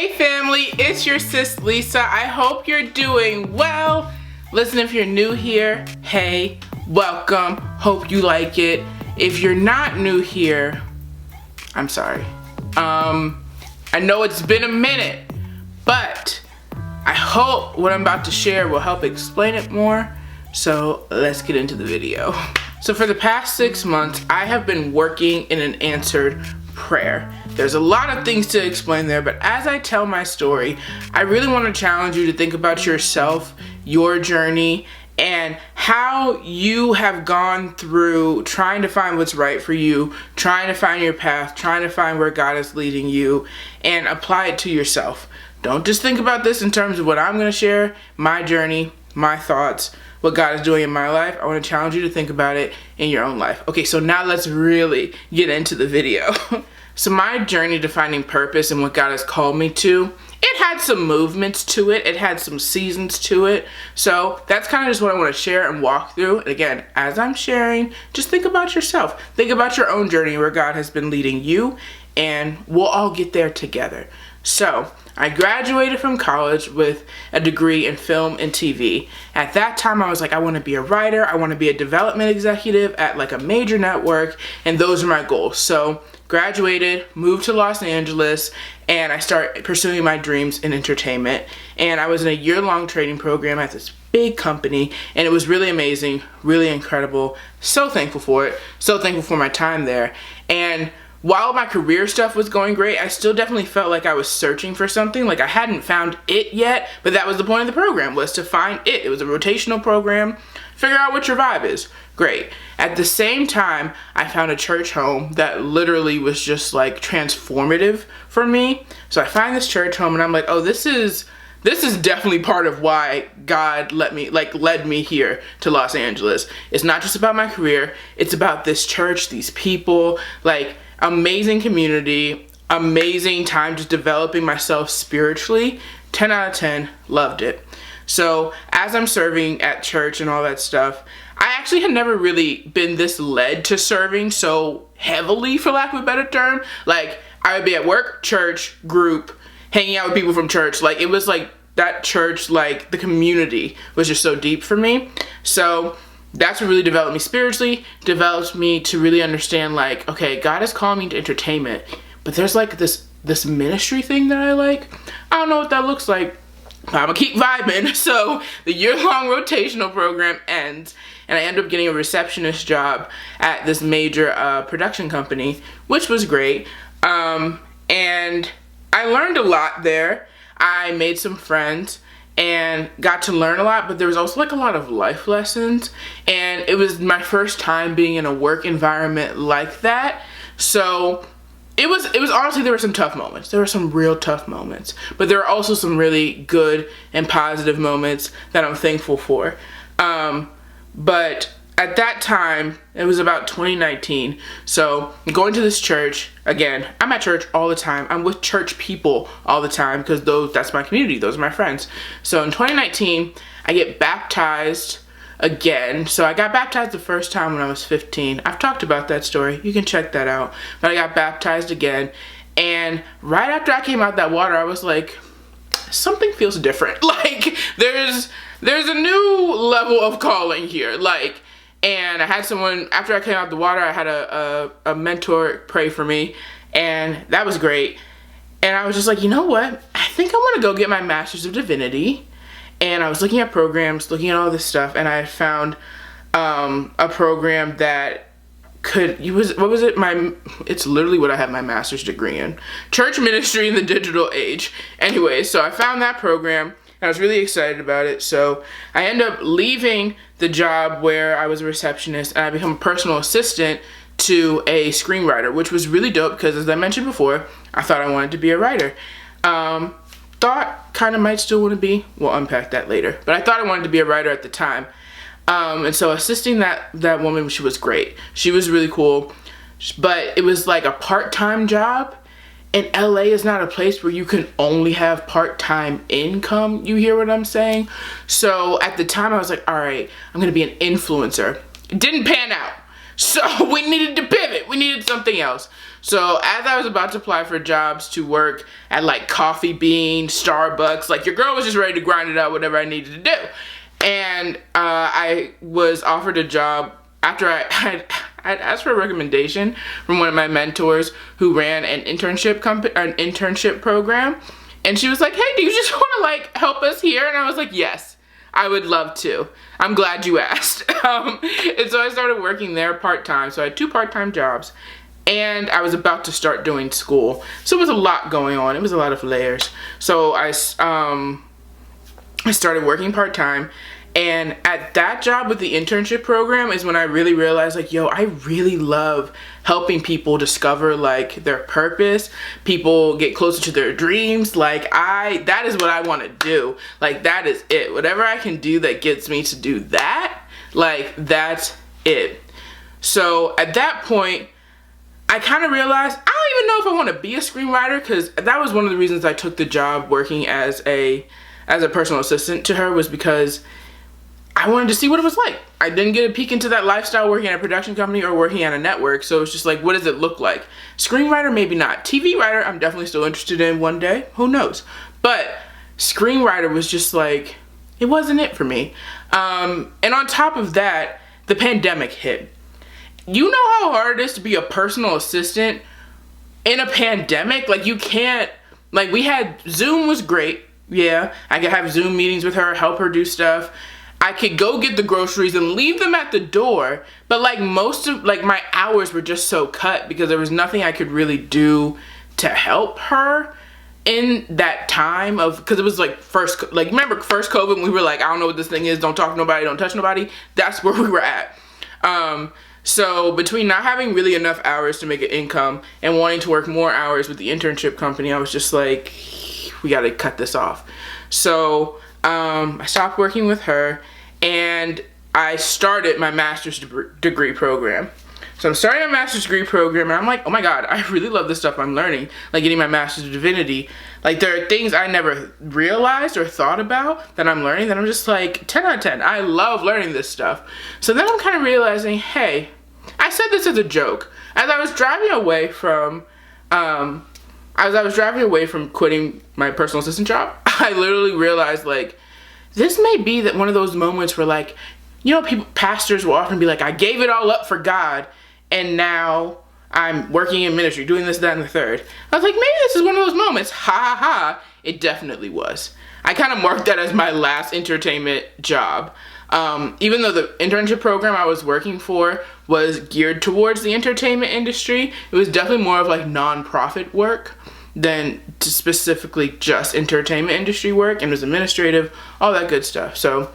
Hey family, it's your sis Lisa. I hope you're doing well. Listen, if you're new here, hey, welcome. Hope you like it. If you're not new here, I'm sorry. I know it's been a minute, but I hope what I'm about to share will help explain it more. So let's get into the video. So for the past 6 months, I have been working in an answered prayer. There's a lot of things to explain there, but as I tell my story, I really want to challenge you to think about yourself, your journey, and how you have gone through trying to find what's right for you, trying to find your path, trying to find where God is leading you, and apply it to yourself. Don't just think about this in terms of what I'm going to share, my journey, my thoughts, what God is doing in my life. I want to challenge you to think about it in your own life. Okay, so now let's really get into the video. So my journey to finding purpose and what God has called me to, it had some movements to it. It had some seasons to it. So that's kind of just what I want to share and walk through. And again, as I'm sharing, just think about yourself. Think about your own journey where God has been leading you, and we'll all get there together. So I graduated from college with a degree in film and TV. At that time, I was like, I want to be a writer. I want to be a development executive at like a major network. And those are my goals. So graduated, moved to Los Angeles, and I started pursuing my dreams in entertainment. And I was in a year-long training program at this big company, and it was really amazing, really incredible. So thankful for it. So thankful for my time there. And while my career stuff was going great, I still definitely felt like I was searching for something. Like I hadn't found it yet, but that was the point of the program, was to find it. It was a rotational program. Figure out what your vibe is. Great. At the same time, I found a church home that literally was just like transformative for me. So I find this church home and I'm like, oh, this is definitely part of why God led me here to Los Angeles. It's not just about my career. It's about this church, these people, like amazing community, amazing time just developing myself spiritually. 10 out of 10, loved it. So as I'm serving at church and all that stuff, I actually had never really been this led to serving so heavily, for lack of a better term. Like I would be at work, church, group, hanging out with people from church. Like it was like that church, like the community was just so deep for me. So that's what really developed me spiritually, developed me to really understand like, okay, God is calling me to entertainment, but there's like this ministry thing that I like. I don't know what that looks like. I'm gonna keep vibing. So the year-long rotational program ends, and I end up getting a receptionist job at this major production company, which was great. And I learned a lot there. I made some friends and got to learn a lot, but there was also like a lot of life lessons, and it was my first time being in a work environment like that. So it was honestly, there were some tough moments. There were some real tough moments, but there are also some really good and positive moments that I'm thankful for. But at that time, it was about 2019. So I'm going to this church. Again, I'm at church all the time. I'm with church people all the time because that's my community. Those are my friends. So in 2019, I get baptized again. So I got baptized the first time when I was 15. I've talked about that story. You can check that out. But I got baptized again. And right after I came out that water, I was like, something feels different. Like there's a new level of calling here. Like, and I had someone, after I came out the water, I had a mentor pray for me, and that was great. And I was just like, you know what? I think I want to go get my Master's of Divinity. And I was looking at programs, looking at all this stuff, and I found a program that it's literally what I have my master's degree in. Church ministry in the digital age. Anyway, so I found that program. I was really excited about it. So I ended up leaving the job where I was a receptionist, and I became a personal assistant to a screenwriter, which was really dope because, as I mentioned before, I thought I wanted to be a writer. Thought kind of might still want to be. We'll unpack that later. But I thought I wanted to be a writer at the time. And so assisting that woman, she was great. She was really cool. But it was like a part-time job. And LA is not a place where you can only have part-time income. You hear what I'm saying? So at the time I was like, all right, I'm gonna be an influencer. It didn't pan out. So we needed to pivot. We needed something else. So as I was about to apply for jobs to work at like Coffee Bean, Starbucks, like your girl was just ready to grind it out, whatever I needed to do. And I was offered a job after I'd asked for a recommendation from one of my mentors who ran an internship program. And she was like, hey, do you just want to like help us here? And I was like, yes, I would love to. I'm glad you asked. And so I started working there part-time. So I had 2 part-time jobs. And I was about to start doing school. So it was a lot going on. It was a lot of layers. So I started working part-time. And at that job with the internship program is when I really realized like, yo, I really love helping people discover like their purpose, people get closer to their dreams. Like that is what I want to do. Like that is it. Whatever I can do that gets me to do that, like that's it. So at that point, I kind of realized I don't even know if I want to be a screenwriter, because that was one of the reasons I took the job working as a personal assistant to her, was because I wanted to see what it was like. I didn't get a peek into that lifestyle working at a production company or working at a network. So it's just like, what does it look like? Screenwriter, maybe not. TV writer, I'm definitely still interested in one day. Who knows? But screenwriter was just like, it wasn't it for me. And on top of that, the pandemic hit. You know how hard it is to be a personal assistant in a pandemic? Like you can't, like we had, Zoom was great. Yeah, I could have Zoom meetings with her, help her do stuff. I could go get the groceries and leave them at the door, but like most of like my hours were just so cut because there was nothing I could really do to help her in that time of, because it was like remember first COVID when we were like, I don't know what this thing is, don't talk to nobody, don't touch nobody. That's where we were at. So between not having really enough hours to make an income and wanting to work more hours with the internship company, I was just like, we got to cut this off. So I stopped working with her and I started my master's degree program. So I'm starting a master's degree program and I'm like, oh my God, I really love the stuff I'm learning. Like getting my master's of divinity. Like there are things I never realized or thought about that I'm learning that I'm just like 10 out of 10. I love learning this stuff. So then I'm kind of realizing, hey, I said this as a joke. As I was driving away from, quitting my personal assistant job, I literally realized like, this may be that one of those moments where like, you know, pastors will often be like, I gave it all up for God and now I'm working in ministry, doing this, that, and the third. I was like, maybe this is one of those moments. Ha ha ha. It definitely was. I kind of marked that as my last entertainment job. Even though the internship program I was working for was geared towards the entertainment industry, it was definitely more of like nonprofit work than to specifically just entertainment industry work, and it was administrative, all that good stuff. So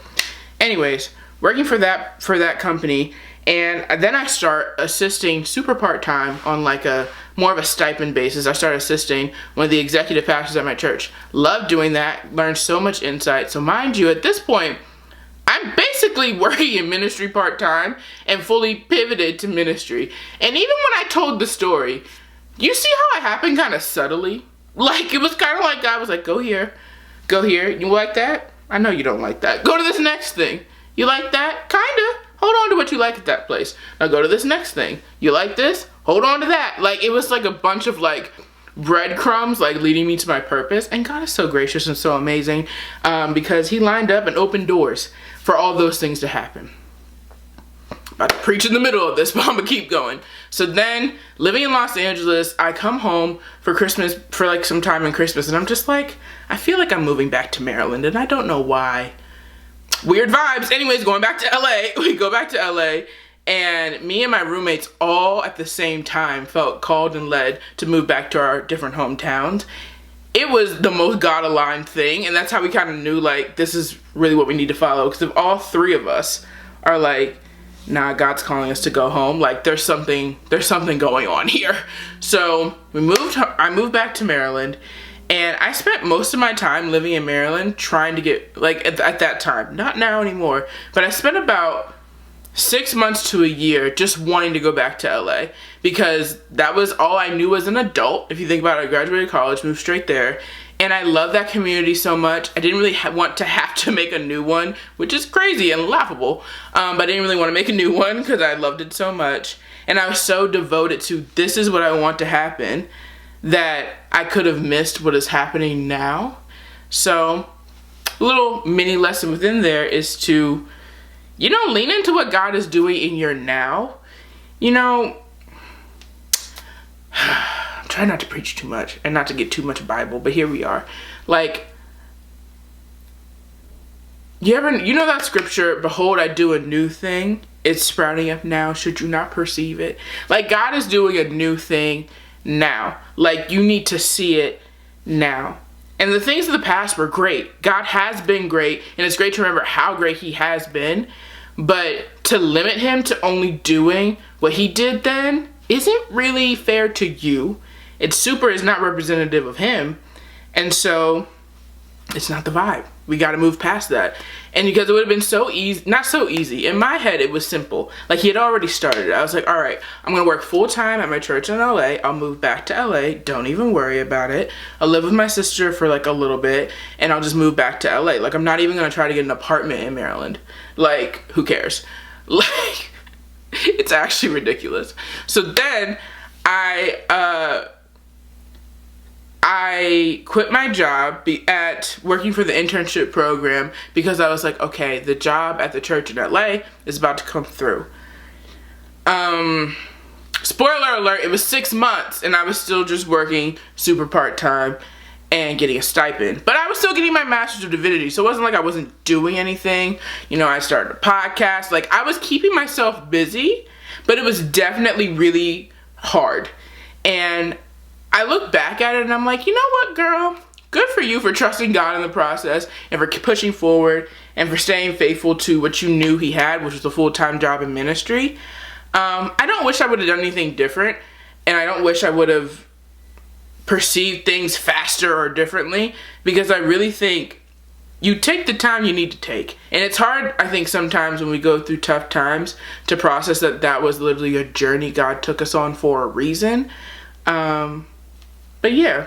anyways, working for that company, and then I start assisting super part-time on like a more of a stipend basis. I started assisting one of the executive pastors at my church. Loved doing that, learned so much insight. So mind you, at this point, I'm basically working in ministry part-time and fully pivoted to ministry. And even when I told the story, you see how it happened kind of subtly? Like, it was kind of like God was like, go here, you like that? I know you don't like that. Go to this next thing. You like that? Kinda. Hold on to what you like at that place. Now go to this next thing. You like this? Hold on to that. Like, it was like a bunch of like breadcrumbs like leading me to my purpose. And God is so gracious and so amazing because he lined up and opened doors for all those things to happen. About to preach in the middle of this, but I'm gonna keep going. So then, living in Los Angeles, I come home for Christmas, for like some time in Christmas, and I'm just like, I feel like I'm moving back to Maryland, and I don't know why. Weird vibes. Anyways, going back to LA, we go back to LA, and me and my roommates all at the same time felt called and led to move back to our different hometowns. It was the most God-aligned thing, and that's how we kind of knew, like, this is really what we need to follow, because if all 3 of us are like, nah, God's calling us to go home, like there's something going on here. So I moved back to Maryland, and I spent most of my time living in Maryland trying to get, like at that time, not now anymore, but I spent about 6 months to a year just wanting to go back to LA, because that was all I knew as an adult. If you think about it, I graduated college, moved straight there, and I love that community so much. I didn't really want to have to make a new one, which is crazy and laughable, but I didn't really want to make a new one because I loved it so much. And I was so devoted to this is what I want to happen that I could have missed what is happening now. So a little mini lesson within there is to, lean into what God is doing in your now. I'm trying not to preach too much and not to get too much Bible, but here we are. Like, you know that scripture, behold, I do a new thing. It's sprouting up now. Should you not perceive it? Like, God is doing a new thing now. Like, you need to see it now. And the things of the past were great. God has been great, and it's great to remember how great he has been. But to limit him to only doing what he did then isn't really fair to you. Is not representative of him. And so it's not the vibe. We got to move past that. And because it would have been so easy, not so easy. In my head, it was simple. Like, he had already started it. I was like, all right, I'm going to work full time at my church in LA. I'll move back to LA. Don't even worry about it. I'll live with my sister for like a little bit and I'll just move back to LA. Like, I'm not even going to try to get an apartment in Maryland. Like, who cares? Like, it's actually ridiculous. So then I quit my job at working for the internship program because I was like, okay, the job at the church in LA is about to come through. Spoiler alert, it was 6 months and I was still just working super part-time and getting a stipend. But I was still getting my master's of divinity, so it wasn't like I wasn't doing anything. I started a podcast. Like, I was keeping myself busy, but it was definitely really hard. And I look back at it and I'm like, you know what, girl? Good for you for trusting God in the process and for pushing forward and for staying faithful to what you knew he had, which was a full-time job in ministry. I don't wish I would have done anything different, and I don't wish I would have perceived things faster or differently, because I really think you take the time you need to take. And it's hard, I think, sometimes when we go through tough times to process that was literally a journey God took us on for a reason. But yeah,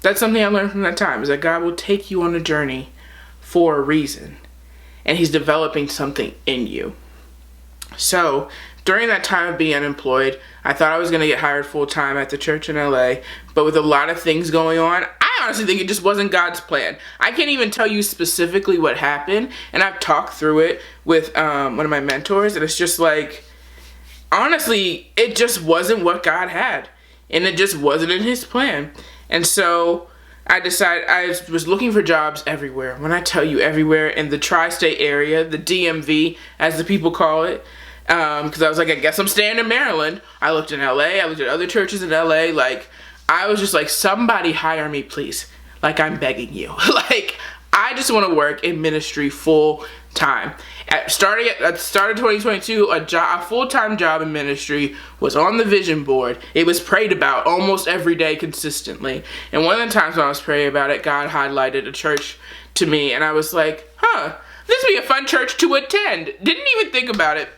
that's something I learned from that time, is that God will take you on a journey for a reason, and he's developing something in you. So during that time of being unemployed, I thought I was going to get hired full-time at the church in LA, but with a lot of things going on, I honestly think it just wasn't God's plan. I can't even tell you specifically what happened, and I've talked through it with one of my mentors, and it's just like, honestly, it just wasn't what God had. And it just wasn't in his plan. And so I decided, I was looking for jobs everywhere. When I tell you everywhere, in the tri-state area, the DMV, as the people call it. Because I was like, I guess I'm staying in Maryland. I looked in LA. I looked at other churches in LA. Like, I was just like, somebody hire me, please. Like, I'm begging you. Like, I just want to work in ministry full time. At the start of 2022, a full-time job in ministry was on the vision board. It was prayed about almost every day consistently. And one of the times when I was praying about it, God highlighted a church to me, and I was like, this would be a fun church to attend. Didn't even think about it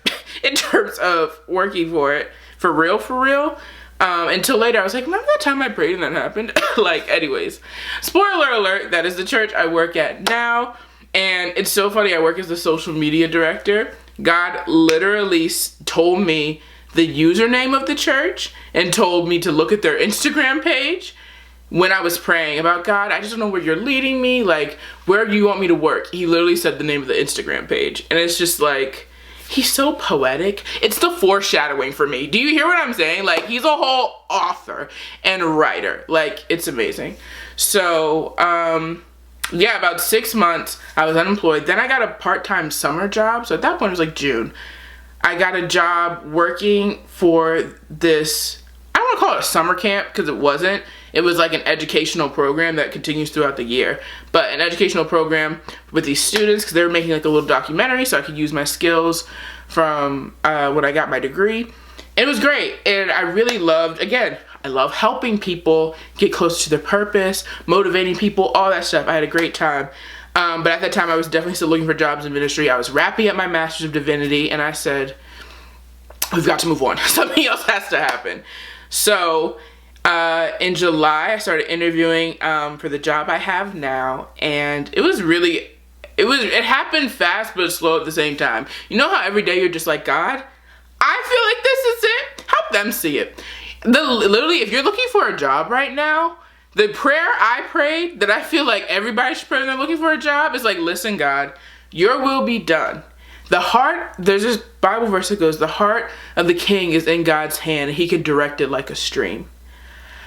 in terms of working for it. For real. Until later, I was like, remember that time I prayed and that happened? Like, anyways, spoiler alert, that is the church I work at now. And it's so funny, I work as the social media director. God literally told me the username of the church and told me to look at their Instagram page when I was praying about, God, I just don't know where you're leading me. Like, where do you want me to work? He literally said the name of the Instagram page. And it's just like, he's so poetic. It's the foreshadowing for me. Do you hear what I'm saying? Like, he's a whole author and writer. Like, it's amazing. So, yeah, about 6 months, I was unemployed. Then I got a part-time summer job. So at that point, it was like June. I got a job working for this, I don't want to call it a summer camp because it wasn't. It was like an educational program that continues throughout the year. But an educational program with these students, because they were making like a little documentary so I could use my skills from when I got my degree. And it was great. And I really loved, again, I love helping people get close to their purpose, motivating people, all that stuff. I had a great time. But at that time, I was definitely still looking for jobs in ministry. I was wrapping up my Master's of Divinity, and I said, we've got to move on. Something else has to happen. So in July, I started interviewing for the job I have now, and it happened fast but slow at the same time. You know how every day you're just like, God, I feel like this is it. Help them see it. Literally, if you're looking for a job right now, the prayer I prayed that I feel like everybody should pray when they're looking for a job is like, listen, God, your will be done. The heart, there's this Bible verse that goes, the heart of the king is in God's hand, and he can direct it like a stream.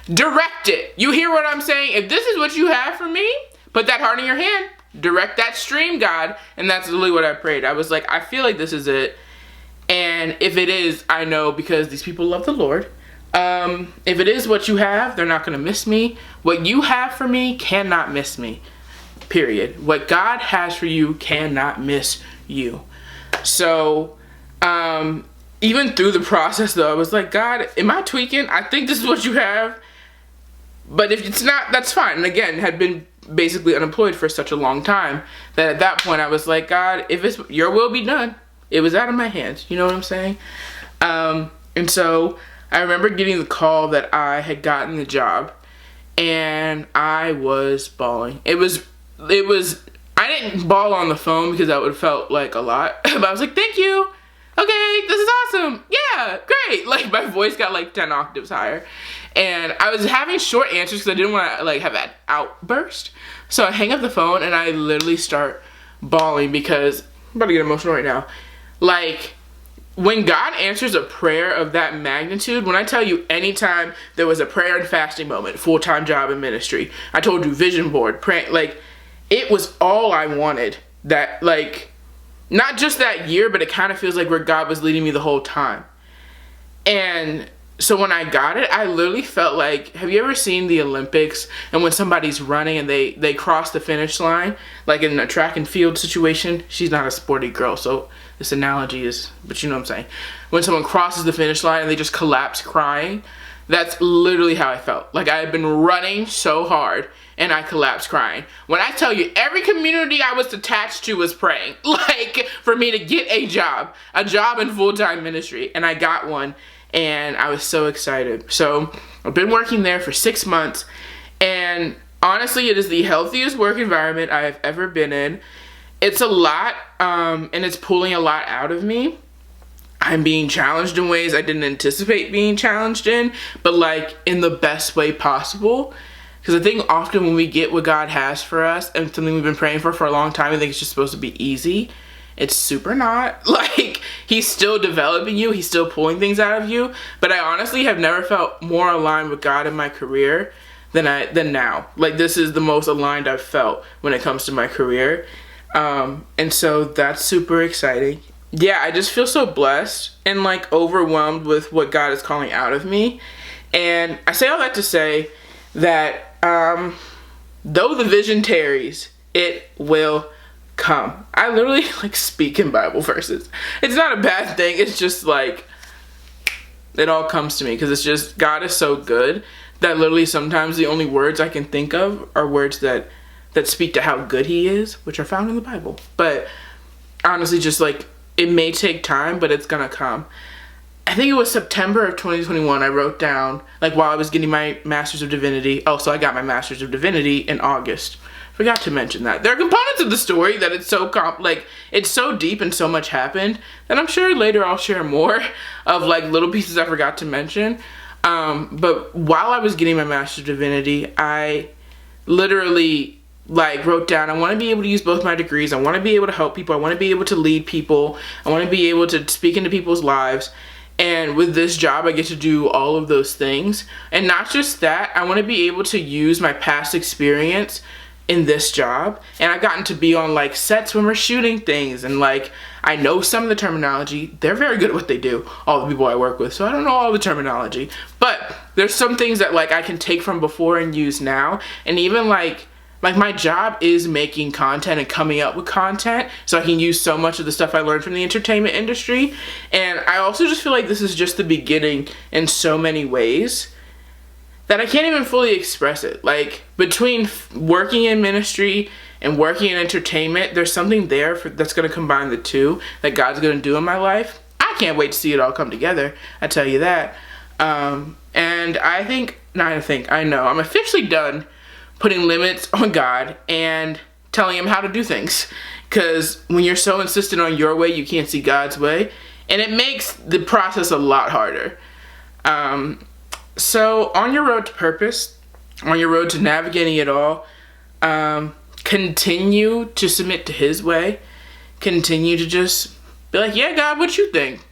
Direct it. You hear what I'm saying? If this is what you have for me, put that heart in your hand. Direct that stream, God. And that's literally what I prayed. I was like, I feel like this is it. And if it is, I know because these people love the Lord. If it is what you have, they're not going to miss me. What you have for me cannot miss me. Period. What God has for you cannot miss you. So, even through the process though, I was like, God, am I tweaking? I think this is what you have. But if it's not, that's fine. And again, had been basically unemployed for such a long time that at that point I was like, God, if it's your will be done, it was out of my hands. You know what I'm saying? And so I remember getting the call that I had gotten the job, and I was bawling. It was, I didn't bawl on the phone because that would have felt like a lot, but I was like, thank you. Okay, this is awesome. Yeah, great. Like my voice got like 10 octaves higher, and I was having short answers because I didn't want to like have that outburst. So I hang up the phone and I literally start bawling because I'm about to get emotional right now. Like, when God answers a prayer of that magnitude, when I tell you anytime there was a prayer and fasting moment, full-time job in ministry, I told you vision board, praying, like, it was all I wanted. That, like, not just that year, but it kind of feels like where God was leading me the whole time. And so when I got it, I literally felt like, have you ever seen the Olympics and when somebody's running and they cross the finish line, like in a track and field situation? She's not a sporty girl, so this analogy is, but you know what I'm saying. When someone crosses the finish line and they just collapse crying, that's literally how I felt. Like I had been running so hard and I collapsed crying. When I tell you, every community I was attached to was praying, like for me to get a job in full-time ministry, and I got one. And I was so excited. So I've been working there for 6 months, and honestly, it is the healthiest work environment I have ever been in. It's a lot, and it's pulling a lot out of me. I'm being challenged in ways I didn't anticipate being challenged in, but like in the best way possible. Because I think often when we get what God has for us and something we've been praying for a long time, I think it's just supposed to be easy. It's super not. Like, he's still developing you. He's still pulling things out of you. But I honestly have never felt more aligned with God in my career than now. Like, this is the most aligned I've felt when it comes to my career. And so that's super exciting. Yeah, I just feel so blessed and like overwhelmed with what God is calling out of me. And I say all that to say that though the vision tarries, it will come. I literally like speak in Bible verses. It's not a bad thing. It's just like it all comes to me because it's just God is so good that literally sometimes the only words I can think of are words that speak to how good he is, which are found in the Bible. But honestly, just like it may take time, but it's gonna come. I think it was September of 2021 I wrote down, like while I was getting my Master's of Divinity. Oh, so I got my Master's of Divinity in August. Forgot to mention that. There are components of the story that it's so it's so deep and so much happened that I'm sure later I'll share more of like little pieces I forgot to mention. But while I was getting my Master's of Divinity, I literally like wrote down, I want to be able to use both my degrees. I want to be able to help people. I want to be able to lead people. I want to be able to speak into people's lives. And with this job, I get to do all of those things. And not just that, I want to be able to use my past experience in this job. And I've gotten to be on like sets when we're shooting things, and like I know some of the terminology. They're very good at what they do, all the people I work with, so I don't know all the terminology, but there's some things that like I can take from before and use now. And even like my job is making content and coming up with content, so I can use so much of the stuff I learned from the entertainment industry. And I also just feel like this is just the beginning in so many ways that I can't even fully express it. Like, between working in ministry and working in entertainment, there's something there that's going to combine the two that God's going to do in my life. I can't wait to see it all come together, I tell you that. And I know I'm officially done putting limits on God and telling him how to do things. Because when you're so insistent on your way, you can't see God's way. And it makes the process a lot harder. So on your road to purpose, on your road to navigating it all, continue to submit to his way. Continue to just be like, yeah, God, what you think?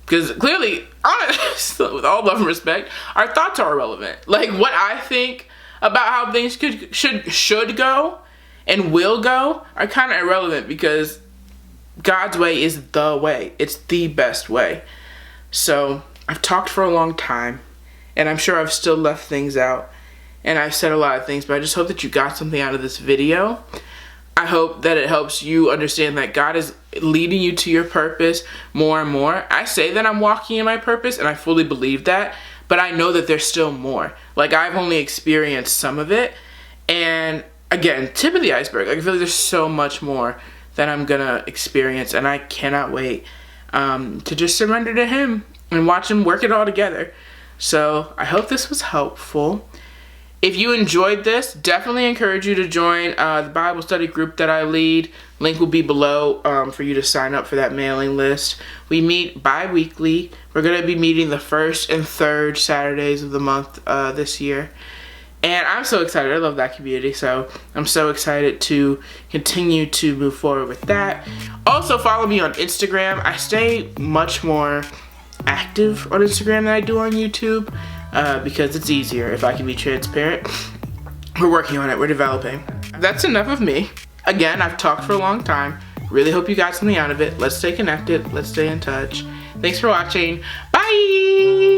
Because clearly, honestly, with all love and respect, our thoughts are irrelevant. Like, what I think about how things should go and will go are kind of irrelevant, because God's way is the way. It's the best way. So I've talked for a long time, and I'm sure I've still left things out, and I've said a lot of things, but I just hope that you got something out of this video. I hope that it helps you understand that God is leading you to your purpose more and more. I say that I'm walking in my purpose, and I fully believe that, but I know that there's still more. Like, I've only experienced some of it, and again, tip of the iceberg. Like, I feel like there's so much more that I'm gonna experience, and I cannot wait to just surrender to him and watch him work it all together. So I hope this was helpful. If you enjoyed this, definitely encourage you to join the Bible study group that I lead. Link will be below for you to sign up for that mailing list. We meet bi-weekly. We're going to be meeting the first and third Saturdays of the month this year. And I'm so excited. I love that community. So I'm so excited to continue to move forward with that. Also, follow me on Instagram. I stay much more active on Instagram than I do on YouTube. Because it's easier, if I can be transparent. We're working on it, we're developing. That's enough of me. Again, I've talked for a long time. Really hope you got something out of it. Let's stay connected, let's stay in touch. Thanks for watching. Bye!